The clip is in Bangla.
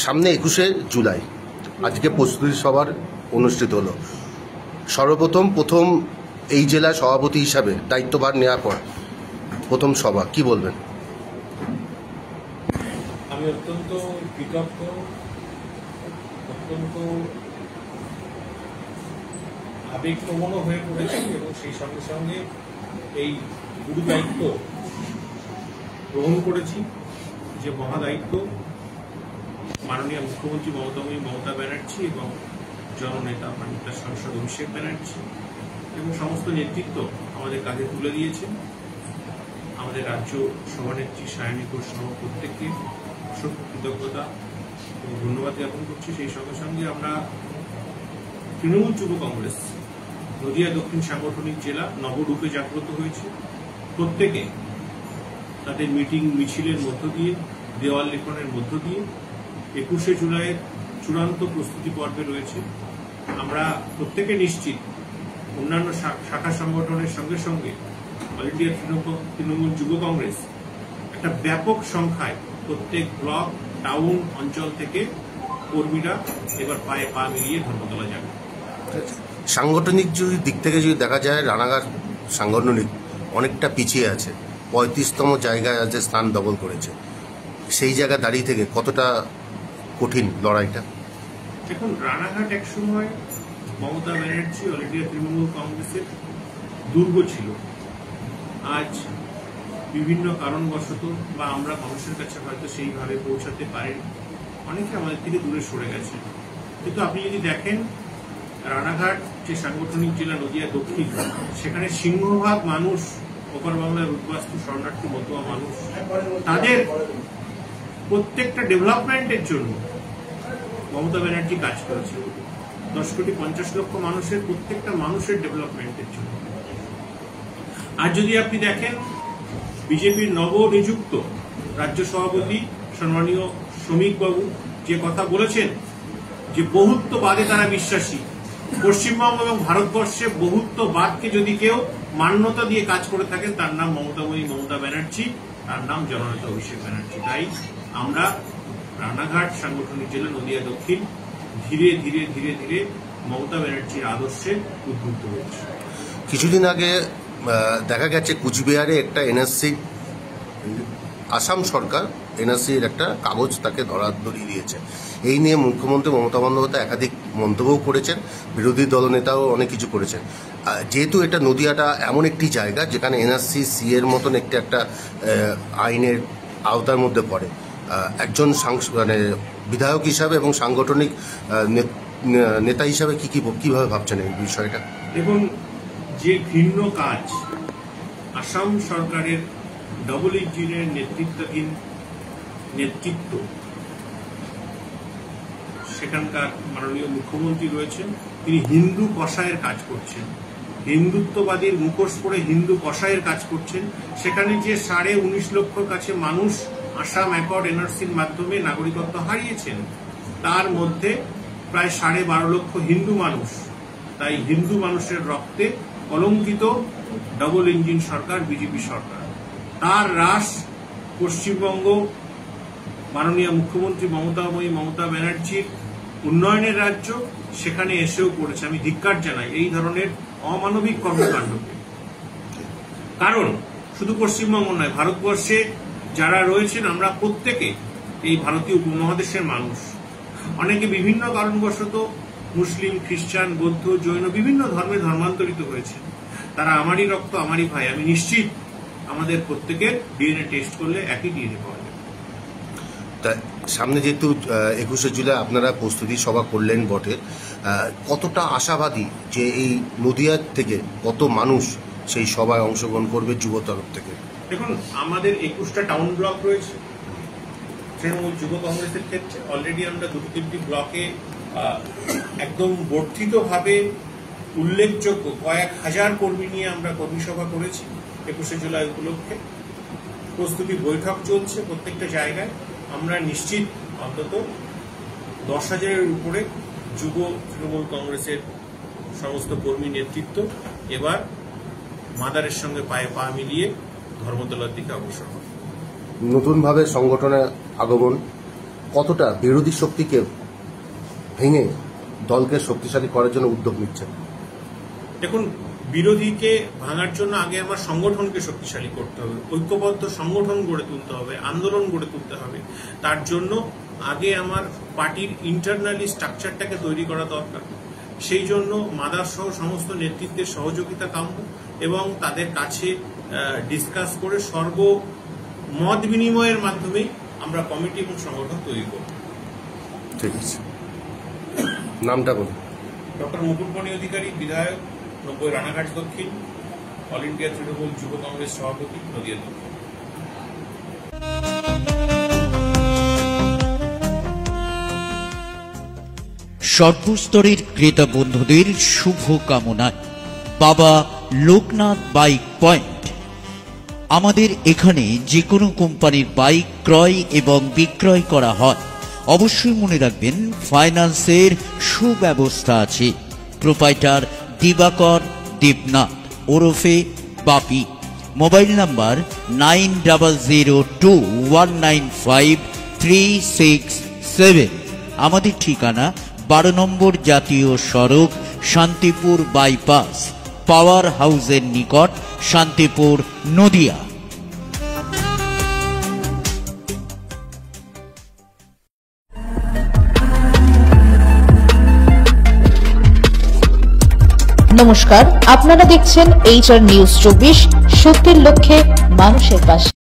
সামনে 21শে জুলাই আজকে প্রস্তুতি সভার অনুষ্ঠিত হলো। প্রথম এই জেলা সভাপতি হিসাবে দায়িত্বভার নেওয়ার পর প্রথম সভা, কি বলবেন? আমি অত্যন্ত কৃতজ্ঞ, অত্যন্ত আবেগপ্রবণ হয়ে পড়েছি এবং সেই সঙ্গে সঙ্গে এই গুরু দায়িত্ব গ্রহণ করেছি, যে মহাদায়িত্ব মাননীয় মুখ্যমন্ত্রী মমতা ব্যানার্জি এবং জননেতা মাননীয় সাংসদ অভিষেক ব্যানার্জি এবং সমস্ত নেতৃত্ব আমাদের কাঁধে তুলে দিয়েছেন। আমাদের রাজ্য সভানেত্রী সায়নী ঘোষ সহ প্রত্যেককে অসংখ্য কৃতজ্ঞতা এবং ধন্যবাদ জ্ঞাপন করছি। সেই সঙ্গে সঙ্গে আমরা তৃণমূল যুব কংগ্রেস নদিয়া দক্ষিণ সাংগঠনিক জেলা নবরূপে জাগ্রত হয়েছে। প্রত্যেকে তাদের মিটিং মিছিলের মধ্য দিয়ে, দেওয়াল লিখনের মধ্য দিয়ে 21শে জুলাইয়ের চূড়ান্ত প্রস্তুতি পর্বে রয়েছে। আমরা প্রত্যেকে নিশ্চিত অন্যান্য শাখা সংগঠনের সঙ্গে সঙ্গে অল ইন্ডিয়া তৃণমূল যুব কংগ্রেস একটা ব্যাপক সংখ্যায় প্রত্যেক ব্লক, টাউন অঞ্চল থেকে কর্মীরা এবার পায়ে পা মিলিয়ে ধর্মতলা যাবে। সাংগঠনিক দিক থেকে যদি দেখা যায়, রানাঘাট সাংগঠনিক অনেকটা পিছিয়ে আছে, 35তম জায়গায় আজ স্থান দখল করেছে। সেই জায়গা দাঁড়িয়ে থেকে কতটা কঠিন লড়াইটা? দেখুন, রানাঘাট এক সময় মমতা ব্যানার্জি অল ইন্ডিয়া তৃণমূল কংগ্রেসের দুর্গ ছিল। আজ বিভিন্ন কারণবশত বা আমরা মানুষের কাছে হয়তো সেইভাবে পৌঁছাতে পারিনি, অনেকে আমাদের থেকে দূরে সরে গেছে। কিন্তু আপনি যদি দেখেন, রানাঘাট যে সাংগঠনিক জেলা নদিয়া দক্ষিণ, সেখানে সিংহভাগ মানুষ ওপার বাংলার উদ্বাস্তু শরণার্থী মতুয়া মানুষ। তাদের প্রত্যেকটা ডেভেলপমেন্টের জন্য মমতা ব্যানার্জি কাজ করেছে। 10,50,00,000 মানুষের প্রত্যেকটা মানুষের ডেভেলপমেন্টের জন্য। আর যদি আপনি দেখেন, বিজেপির নবনিযুক্ত রাজ্য সভাপতি সম্মানীয় শ্রমিক বাবু যে কথা বলেছেন, যে বহুত্ববাদে তারা বিশ্বাসী। পশ্চিমবঙ্গ এবং ভারতবর্ষে বহুত্ববাদকে যদি কেউ মান্যতা দিয়ে কাজ করে থাকেন, তার নাম মমতা ব্যানার্জি, তার নাম জননেতা অভিষেক ব্যানার্জি। তাই আমরা রানাঘাট সাংগঠনিক জেলা নদিয়া দক্ষিণ ধীরে ধীরে ধীরে ধীরে মমতা ব্যানার্জির আদর্শে উদ্বুদ্ধ হয়েছে। কিছুদিন আগে দেখা গেছে কুচবিহারে একটা এনআরসি, আসাম সরকার এনআরসির একটা কাগজ তাকে ধরিয়ে দিয়েছে। এই নিয়ে মুখ্যমন্ত্রী মমতা বন্দ্যোপাধ্যায় একাধিক মন্তব্যও করেছেন, বিরোধী দলনেতাও অনেক কিছু করেছেন। যেহেতু এটা নদিয়াটা এমন একটি জায়গা যেখানে এনআরসি এর মতন একটা আইনের আওতার মধ্যে পড়ে, একজন বিধায়ক হিসাবে এবং সাংগঠনিক নেতা হিসাবে কিভাবে ভাবছেন এই বিষয়টা? দেখুন, যে ঘৃণ্য কাজ আসাম সরকারের ডবল ইঞ্জিনের নেতৃত্বাধীন নেতৃত্ব, সেখানকার মাননীয় মুখ্যমন্ত্রী রয়েছেন, তিনি হিন্দু কষায়ের কাজ করছেন, হিন্দুত্ববাদীর মুখোশ পরে হিন্দু কষায়ের কাজ করছেন। সেখানে যে 19.5 কাছে মানুষ আসাম অ্যাকর্ড এনআরসির মাধ্যমে নাগরিকত্ব হারিয়েছেন, তার মধ্যে প্রায় 12.5 হিন্দু মানুষ। তাই হিন্দু মানুষের রক্তে কলঙ্কিত ডবল ইঞ্জিন সরকার বিজেপি সরকার, তার রাশ পশ্চিমবঙ্গ মাননীয় মুখ্যমন্ত্রী মমতা ব্যানার্জির উন্নয়নের রাজ্য, সেখানে এসেও পড়েছে। আমি ধিক্কার জানাই এই ধরনের অমানবিক কর্মকাণ্ডকে। কারণ শুধু পশ্চিমবঙ্গ নয়, ভারতবর্ষে যারা রয়েছেন, আমরা প্রত্যেকে এই ভারতীয় উপমহাদেশের মানুষ। অনেকে বিভিন্ন কারণবশত মুসলিম, খ্রিস্টান, বৌদ্ধ, জৈন বিভিন্ন ধর্মে ধর্মান্তরিত হয়েছে। তারা আমারই রক্ত, আমারই ভাই। আমি নিশ্চিত আমাদের প্রত্যেকের ডিএনএ টেস্ট করলে একই ডিএনএ পাওয়া যাবে। তা সামনে যেহেতু 21শে জুলাই আপনারা প্রস্তুতি সভা করলেন বটে, কতটা আশাবাদী যে এই নদিয়ার থেকে কত মানুষ সেই সভায় অংশগ্রহণ করবে যুব তরফ থেকে? দেখুন, আমাদের 21টা টাউন ব্লক রয়েছে তৃণমূল যুব কংগ্রেসের ক্ষেত্রে। অলরেডি আমরা 2-3টি ব্লকে একদম বর্ধিতভাবে উল্লেখযোগ্য কয়েক হাজার কর্মী নিয়ে আমরা কর্মী সভা করেছি 21শে জুলাই উপলক্ষে। প্রস্তুতি বৈঠক চলছে প্রত্যেকটা জায়গায়। আমরা নিশ্চিত অন্তত 10,000-এর উপরে যুব তৃণমূল কংগ্রেসের সমস্ত কর্মী নেতৃত্ব এবার মাদারের সঙ্গে পায়ে পা মিলিয়ে ধর্মতলার দিকে অগ্রসর হবে। নতুনভাবে সংগঠনের আগমন কতটা বিরোধী শক্তিকে ভেঙে দলকে শক্তিশালী করার জন্য উদ্যোগ নিচ্ছেন? দেখুন, বিরোধীকে ভাঙার জন্য আগে আমার সংগঠনকে শক্তিশালী করতে হবে, ঐক্যবদ্ধ সংগঠন গড়ে তুলতে হবে, আন্দোলন গড়ে তুলতে হবে। তার জন্য আগে আমার পার্টির ইন্টারনালি স্ট্রাকচারটাকে তৈরি করা দরকার। সেই জন্য মাদার সহ সমস্ত নেতৃত্বের সহযোগিতা কাম্য এবং তাদের কাছে ডিসকাস করে সর্বমত বিনিময়ের মাধ্যমেই আমরা কমিটি এবং সংগঠন তৈরি করব। ঠিক আছে, নামটা বলুন। ডক্টর মুকুটমণি অধিকারী, বিধায়ক, 90 রানাঘাট দক্ষিণ, অল ইন্ডিয়া তৃণমূল যুব কংগ্রেস সভাপতি, নদিয়া দক্ষিণ। সর্বস্তরের ক্রেতা বন্ধুদের শুভ কামনায় বাবা লোকনাথ বাইক পয়েন্ট। আমাদের এখানে যে কোনো কোম্পানির বাইক ক্রয় এবং বিক্রয় করা হয়। অবশ্যই মনে রাখবেন, ফাইন্যান্সের সুব্যবস্থা আছে। প্রোপাইটার দিবাকর দেবনাথ ওরফে বাপি। Mobile number 9002195367। আমাদের ঠিকানা 12 নম্বর জাতীয় সড়ক, শান্তিপুর বাইপাস, পাওয়ার হাউসের নিকট, শান্তিপুর, নদিয়া। নমস্কার, আপনারা দেখছেন HR নিউজ 24, সত্যের লক্ষ্যে মানুষের পাশে।